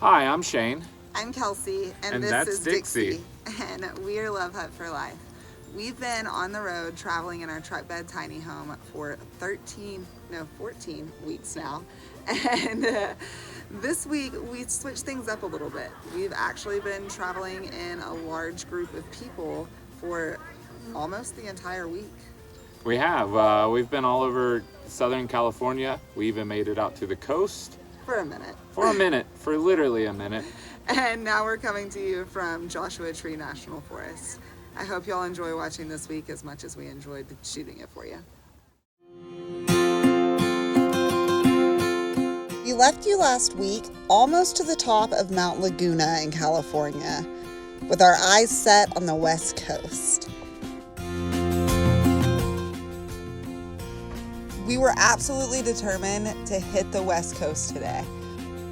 Hi, I'm Shane. I'm Kelsey, and this is Dixie, and we are Love Hut for Life. We've been on the road traveling in our Truckbed Tiny Home for 14 weeks now, and this week we switched things up a little bit. We've actually been traveling in a large group of people for almost the entire week. We have. We've been all over Southern California. We even made it out to the coast. For a minute. For literally a minute. And now we're coming to you from Joshua Tree National Forest. I hope y'all enjoy watching this week as much as we enjoyed shooting it for you. We left you last week almost to the top of Mount Laguna in California, with our eyes set on the West Coast. We were absolutely determined to hit the West Coast today.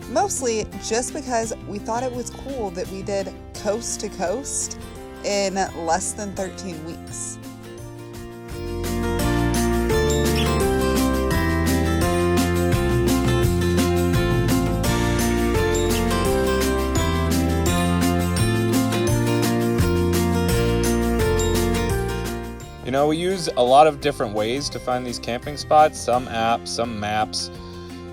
Mostly just because we thought it was cool that we did coast to coast in less than 13 weeks. You know, we use a lot of different ways to find these camping spots, some apps, some maps,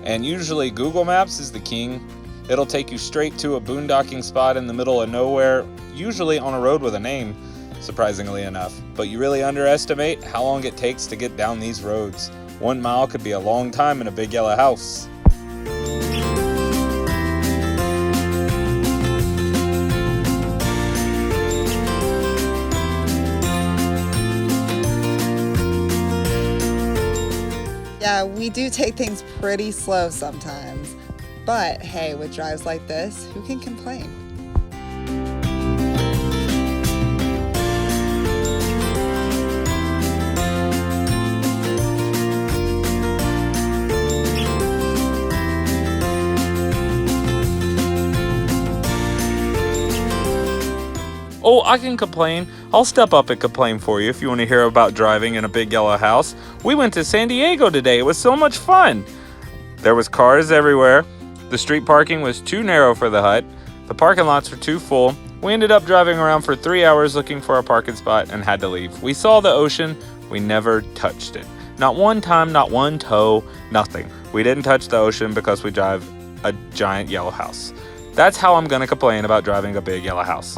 and usually Google Maps is the king. It'll take you straight to a boondocking spot in the middle of nowhere, usually on a road with a name, surprisingly enough. But you really underestimate how long it takes to get down these roads. 1 mile could be a long time in a big yellow house. Yeah, we do take things pretty slow sometimes, but hey, with drives like this, who can complain? Oh, I can complain. I'll step up and complain for you if you want to hear about driving in a big yellow house. We went to Sandiego today. It was so much fun. There was cars everywhere. The street parking was too narrow for the hut. The parking lots were too full. We ended up driving around for 3 hours looking for a parking spot and had to leave. We saw the ocean. We never touched it. Not one time, not one toe, nothing. We didn't touch the ocean because we drive a giant yellow house. That's how I'm going to complain about driving a big yellow house.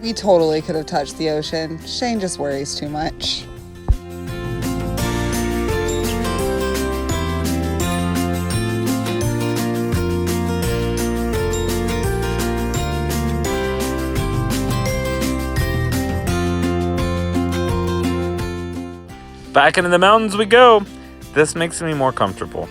We totally could have touched the ocean. Shane just worries too much. Back into the mountains we go. This makes me more comfortable.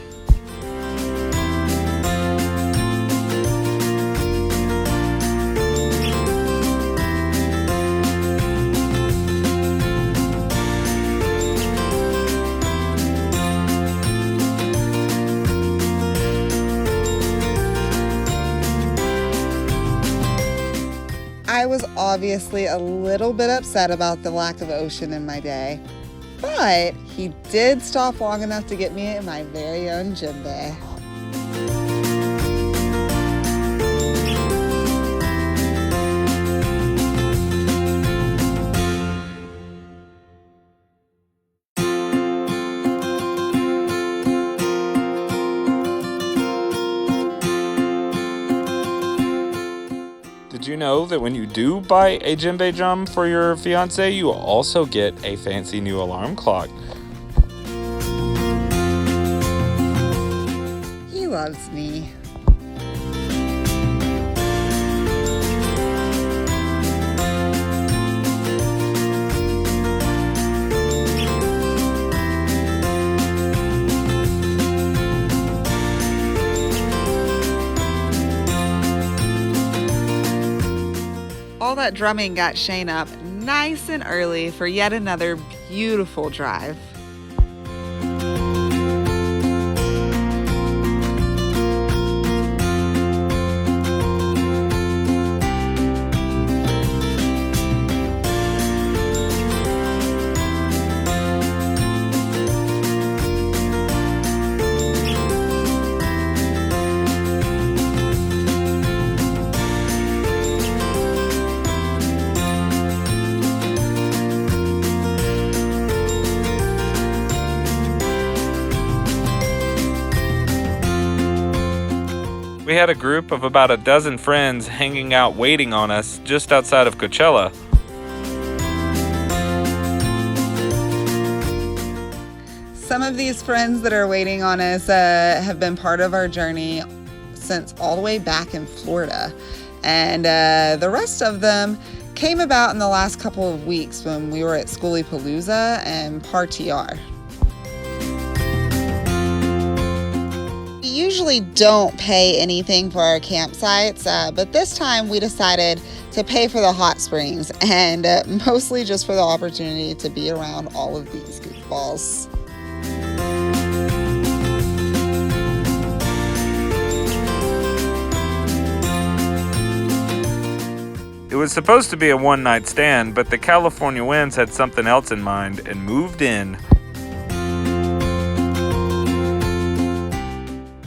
I was obviously a little bit upset about the lack of ocean in my day, but he did stop long enough to get me in my very own gym bay. Did you know that when you do buy a djembe drum for your fiance, you will also get a fancy new alarm clock? He loves me. All that drumming got Shane up nice and early for yet another beautiful drive. We had a group of about a dozen friends hanging out waiting on us just outside of Coachella. Some of these friends that are waiting on us have been part of our journey since all the way back in Florida. And the rest of them came about in the last couple of weeks when we were at Schoolypalooza and Partiar. We usually don't pay anything for our campsites, but this time we decided to pay for the hot springs, and mostly just for the opportunity to be around all of these goofballs. It was supposed to be a one-night stand, but the California winds had something else in mind and moved in.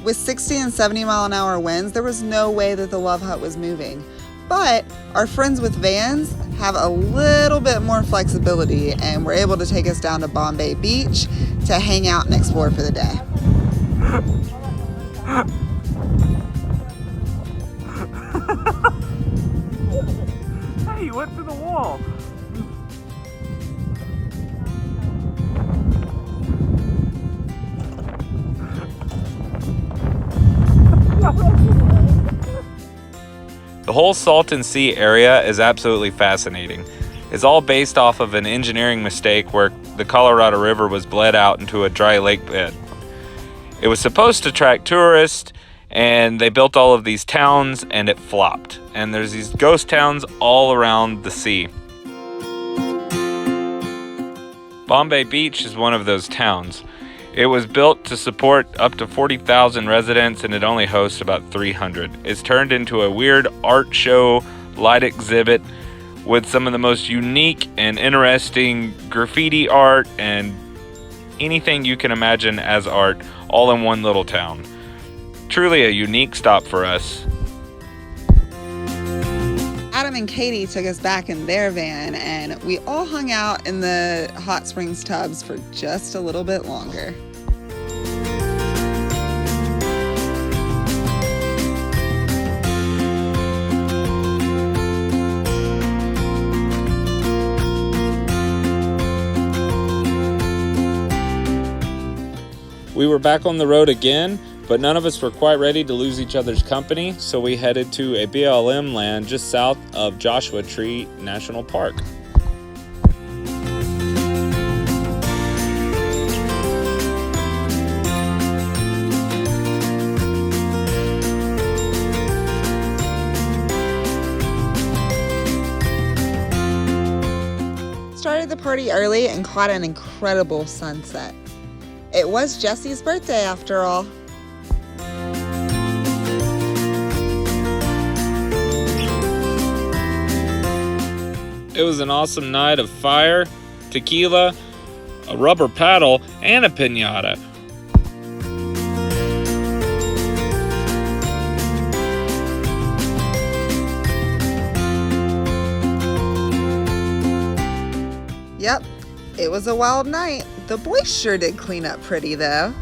With 60 and 70 mile an hour winds, there was no way that the Love Hut was moving. But our friends with vans have a little bit more flexibility and were able to take us down to Bombay Beach to hang out and explore for the day. Hey, you went through the wall. The whole Salton Sea area is absolutely fascinating. It's all based off of an engineering mistake where the Colorado River was bled out into a dry lake bed. It was supposed to attract tourists, and they built all of these towns, and it flopped. And there's these ghost towns all around the sea. Bombay Beach is one of those towns. It was built to support up to 40,000 residents, and it only hosts about 300. It's turned into a weird art show light exhibit with some of the most unique and interesting graffiti art and anything you can imagine as art, all in one little town. Truly a unique stop for us. Adam and Katie took us back in their van, and we all hung out in the hot springs tubs for just a little bit longer. We were back on the road again, but none of us were quite ready to lose each other's company, so we headed to a BLM land just south of Joshua Tree National Park. Started the party early and caught an incredible sunset. It was Jesse's birthday after all. It was an awesome night of fire, tequila, a rubber paddle, and a piñata. Yep, it was a wild night. The boys sure did clean up pretty though.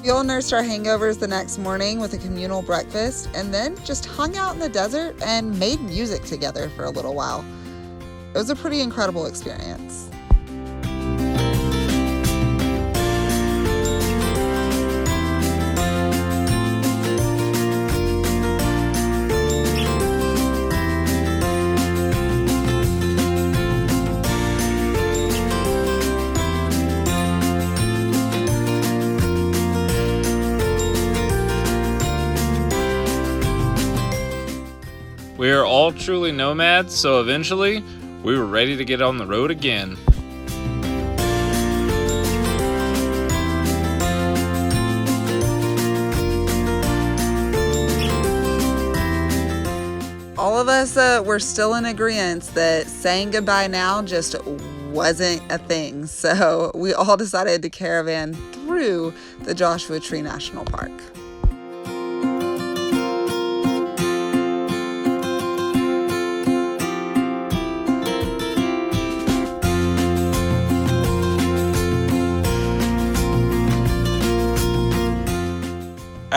We all nursed our hangovers the next morning with a communal breakfast, and then just hung out in the desert and made music together for a little while. It was a pretty incredible experience. We are all truly nomads, so eventually we were ready to get on the road again. All of us were still in agreement that saying goodbye now just wasn't a thing. So we all decided to caravan through the Joshua Tree National Park.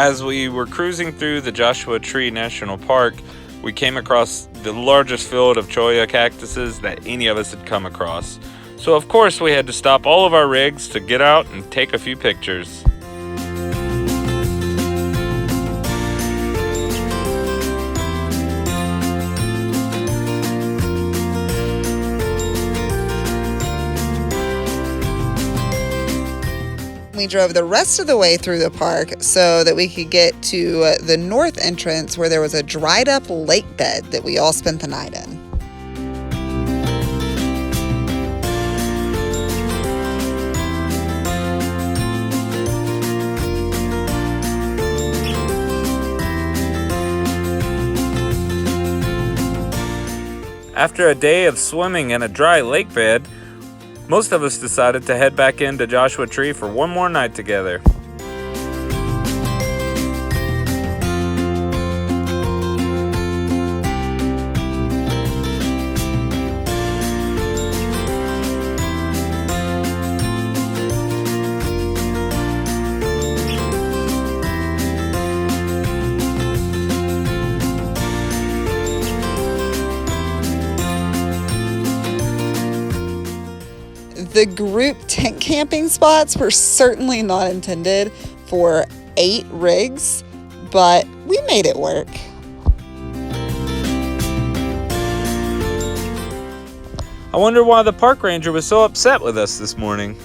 As we were cruising through the Joshua Tree National Park, we came across the largest field of cholla cactuses that any of us had come across. So of course we had to stop all of our rigs to get out and take a few pictures. We drove the rest of the way through the park so that we could get to the north entrance where there was a dried up lake bed that we all spent the night in. After a day of swimming in a dry lake bed, most of us decided to head back into Joshua Tree for one more night together. The group tent camping spots were certainly not intended for 8 rigs, but we made it work. I wonder why the park ranger was so upset with us this morning.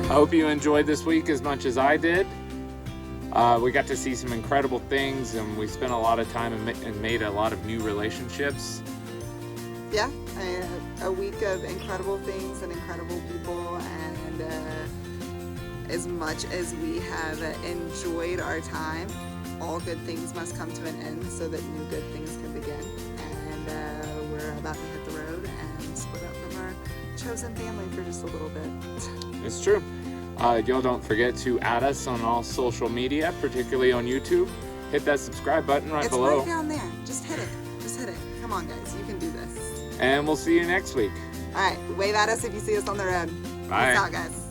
I hope you enjoyed this week as much as I did. We got to see some incredible things, and we spent a lot of time and made a lot of new relationships. Yeah, a week of incredible things and incredible people, and as much as we have enjoyed our time, all good things must come to an end so that new good things can begin. And we're about to hit the road and split up from our chosen family for just a little bit. It's true. Y'all don't forget to add us on all social media, particularly on YouTube. Hit that subscribe button right below. It's right down there. Just hit it. Just hit it. Come on, guys. You can do this. And we'll see you next week. All right. Wave at us if you see us on the road. Bye. Peace out, guys.